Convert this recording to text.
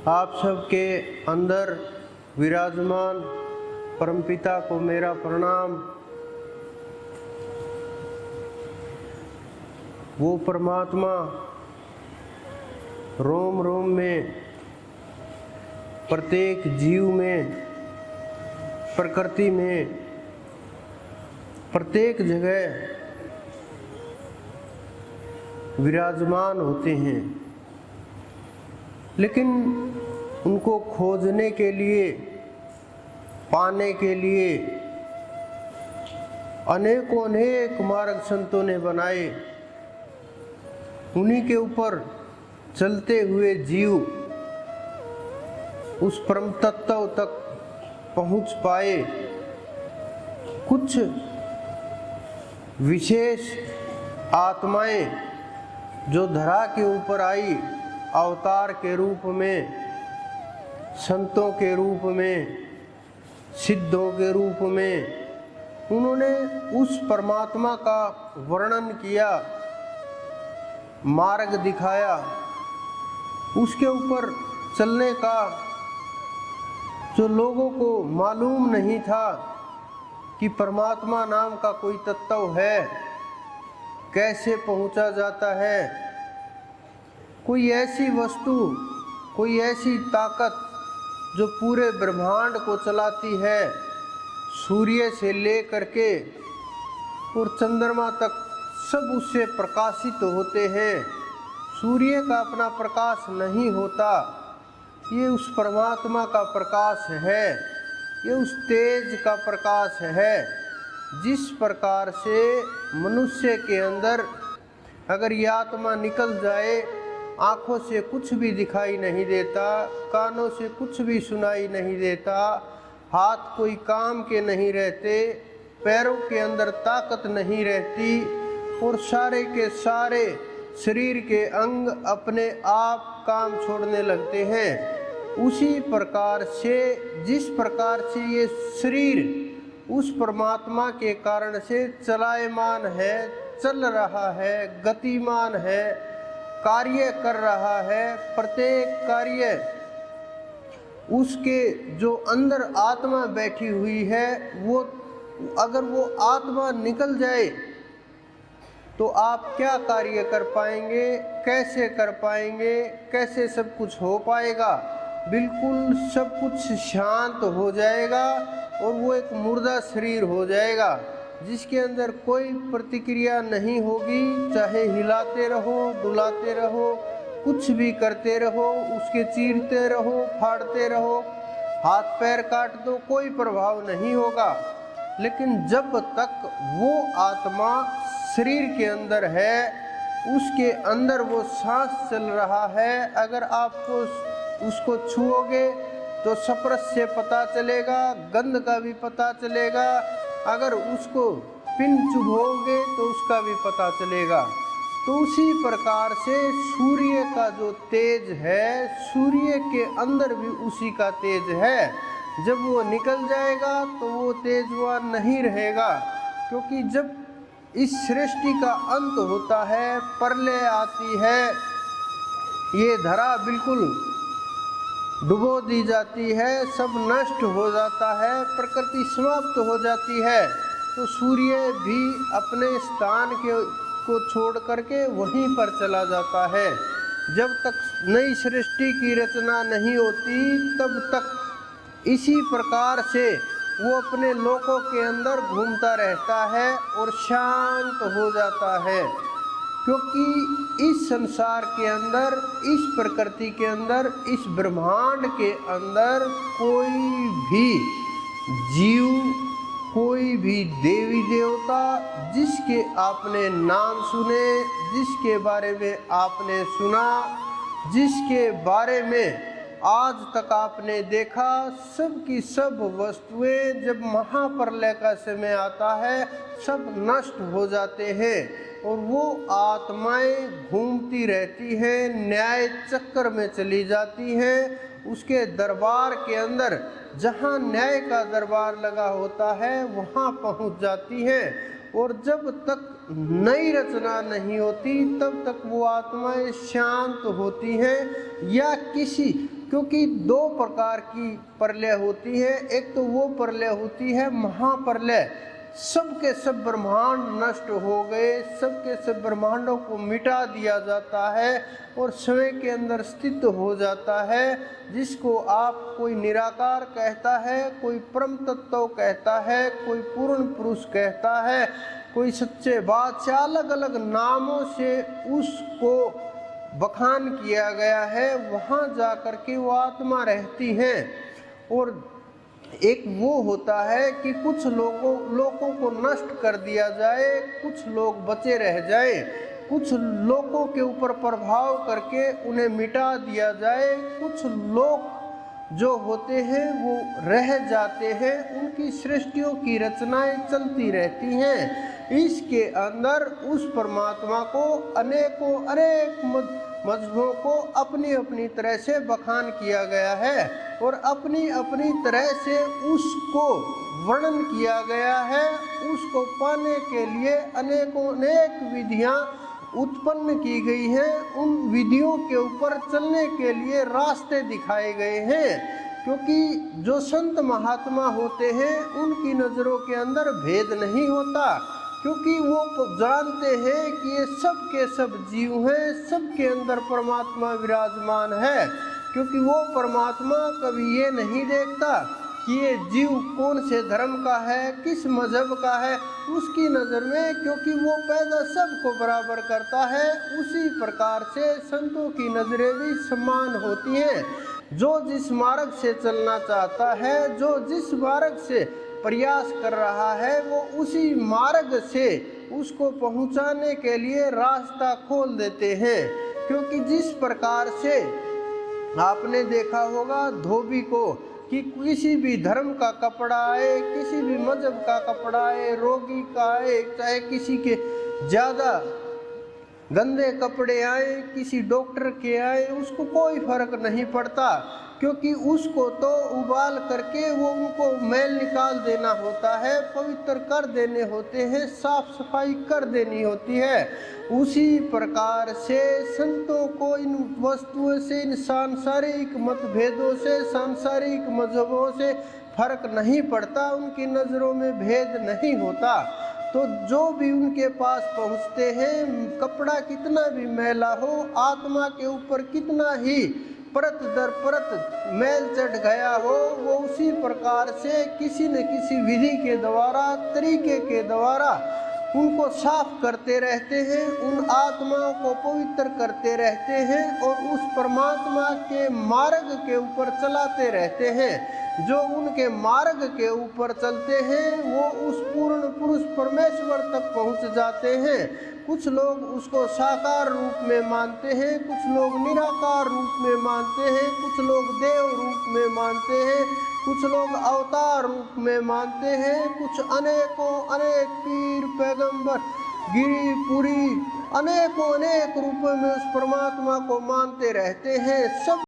आप सबके अंदर विराजमान परमपिता को मेरा प्रणाम। वो परमात्मा रोम रोम में, प्रत्येक जीव में, प्रकृति में, प्रत्येक जगह विराजमान होते हैं, लेकिन उनको खोजने के लिए, पाने के लिए अनेक मार्ग संतों ने बनाए। उन्हीं के ऊपर चलते हुए जीव उस परम तत्व तक पहुंच पाए। कुछ विशेष आत्माएं जो धरा के ऊपर आई, अवतार के रूप में, संतों के रूप में, सिद्धों के रूप में, उन्होंने उस परमात्मा का वर्णन किया, मार्ग दिखाया। उसके ऊपर चलने का जो लोगों को मालूम नहीं था कि परमात्मा नाम का कोई तत्व है, कैसे पहुंचा जाता है, कोई ऐसी वस्तु, कोई ऐसी ताकत जो पूरे ब्रह्मांड को चलाती है, सूर्य से लेकर के और चंद्रमा तक सब उससे प्रकाशित होते हैं। सूर्य का अपना प्रकाश नहीं होता, ये उस परमात्मा का प्रकाश है, ये उस तेज का प्रकाश है। जिस प्रकार से मनुष्य के अंदर अगर ये आत्मा निकल जाए, आँखों से कुछ भी दिखाई नहीं देता, कानों से कुछ भी सुनाई नहीं देता, हाथ कोई काम के नहीं रहते, पैरों के अंदर ताकत नहीं रहती और सारे के सारे शरीर के अंग अपने आप काम छोड़ने लगते हैं। उसी प्रकार से जिस प्रकार से ये शरीर उस परमात्मा के कारण से चलायमान है, चल रहा है, गतिमान है, कार्य कर रहा है, प्रत्येक कार्य उसके जो अंदर आत्मा बैठी हुई है, वो अगर वो आत्मा निकल जाए तो आप क्या कार्य कर पाएंगे, कैसे कर पाएंगे, कैसे सब कुछ हो पाएगा। बिल्कुल सब कुछ शांत हो जाएगा और वो एक मुर्दा शरीर हो जाएगा जिसके अंदर कोई प्रतिक्रिया नहीं होगी। चाहे हिलाते रहो, डुलाते रहो, कुछ भी करते रहो, उसके चीरते रहो, फाड़ते रहो, हाथ पैर काट दो, कोई प्रभाव नहीं होगा। लेकिन जब तक वो आत्मा शरीर के अंदर है, उसके अंदर वो सांस चल रहा है, अगर आपको उसको छुओगे तो स्पर्श से पता चलेगा, गंध का भी पता चलेगा, अगर उसको पिन चुभोगे तो उसका भी पता चलेगा। तो उसी प्रकार से सूर्य का जो तेज है, सूर्य के अंदर भी उसी का तेज है। जब वो निकल जाएगा तो वो तेजवान नहीं रहेगा, क्योंकि जब इस सृष्टि का अंत होता है, प्रलय आती है, ये धरा बिल्कुल डुबो दी जाती है, सब नष्ट हो जाता है, प्रकृति समाप्त हो जाती है, तो सूर्य भी अपने स्थान को छोड़ करके वहीं पर चला जाता है। जब तक नई सृष्टि की रचना नहीं होती, तब तक इसी प्रकार से वो अपने लोकों के अंदर घूमता रहता है और शांत हो जाता है। क्योंकि इस संसार के अंदर, इस प्रकृति के अंदर, इस ब्रह्मांड के अंदर कोई भी जीव, कोई भी देवी देवता जिसके आपने नाम सुने, जिसके बारे में आपने सुना, जिसके बारे में आज तक आपने देखा, सब की सब वस्तुएं जब महाप्रलय का समय आता है सब नष्ट हो जाते हैं और वो आत्माएं घूमती रहती हैं, न्याय चक्र में चली जाती हैं। उसके दरबार के अंदर जहाँ न्याय का दरबार लगा होता है वहाँ पहुँच जाती हैं। और जब तक नई रचना नहीं होती तब तक वो आत्माएं शांत होती हैं या किसी क्योंकि दो प्रकार की प्रलय होती है। एक तो वो प्रलय होती है महाप्रलय, सबके सब ब्रह्मांड नष्ट हो गए, सबके सब ब्रह्मांडों को मिटा दिया जाता है और स्वयं के अंदर स्थित हो जाता है, जिसको आप कोई निराकार कहता है, कोई परम तत्व कहता है, कोई पूर्ण पुरुष कहता है, कोई सच्चे बादशाह, अलग अलग नामों से उसको बखान किया गया है। वहाँ जा कर के वो आत्मा रहती है। और एक वो होता है कि कुछ लोगों को नष्ट कर दिया जाए, कुछ लोग बचे रह जाए, कुछ लोगों के ऊपर प्रभाव करके उन्हें मिटा दिया जाए, कुछ लोग जो होते हैं वो रह जाते हैं, उनकी सृष्टियों की रचनाएं चलती रहती हैं। इसके अंदर उस परमात्मा को अनेक मजहबों को अपनी अपनी तरह से बखान किया गया है और अपनी अपनी तरह से उसको वर्णन किया गया है। उसको पाने के लिए अनेक विधियां उत्पन्न की गई हैं, उन विधियों के ऊपर चलने के लिए रास्ते दिखाए गए हैं। क्योंकि जो संत महात्मा होते हैं उनकी नज़रों के अंदर भेद नहीं होता, क्योंकि वो जानते हैं कि ये सब के सब जीव हैं, सबके अंदर परमात्मा विराजमान है। क्योंकि वो परमात्मा कभी ये नहीं देखता कि ये जीव कौन से धर्म का है, किस मजहब का है, उसकी नज़र में, क्योंकि वो पैदा सबको बराबर करता है, उसी प्रकार से संतों की नज़रें भी समान होती हैं। जो जिस मार्ग से चलना चाहता है, जो जिस मार्ग से प्रयास कर रहा है, वो उसी मार्ग से उसको पहुंचाने के लिए रास्ता खोल देते हैं। क्योंकि जिस प्रकार से आपने देखा होगा धोबी को कि किसी भी धर्म का कपड़ा आए, किसी भी मजहब का कपड़ा आए, रोगी का आए, चाहे किसी के ज़्यादा गंदे कपड़े आए, किसी डॉक्टर के आए, उसको कोई फर्क नहीं पड़ता। क्योंकि उसको तो उबाल करके वो उनको मैल निकाल देना होता है, पवित्र कर देने होते हैं, साफ सफाई कर देनी होती है। उसी प्रकार से संतों को इन वस्तुओं से, इन सांसारिक मतभेदों से, सांसारिक मजहबों से फर्क नहीं पड़ता, उनकी नज़रों में भेद नहीं होता। तो जो भी उनके पास पहुँचते हैं, कपड़ा कितना भी मैला हो, आत्मा के ऊपर कितना ही परत दर परत मैल चढ़ गया हो, वो उसी प्रकार से किसी न किसी विधि के द्वारा, तरीके के द्वारा उनको साफ करते रहते हैं, उन आत्माओं को पवित्र करते रहते हैं और उस परमात्मा के मार्ग के ऊपर चलाते रहते हैं। जो उनके मार्ग के ऊपर चलते हैं वो उस पूर्ण पुरुष परमेश्वर तक पहुंच जाते हैं। कुछ लोग उसको साकार रूप में मानते हैं, कुछ लोग निराकार रूप में मानते हैं, कुछ लोग देव रूप में मानते हैं, कुछ लोग अवतार रूप में मानते हैं, कुछ अनेक पीर पैगंबर गिरी पुरी अनेक रूपों में उस परमात्मा को मानते रहते हैं। सब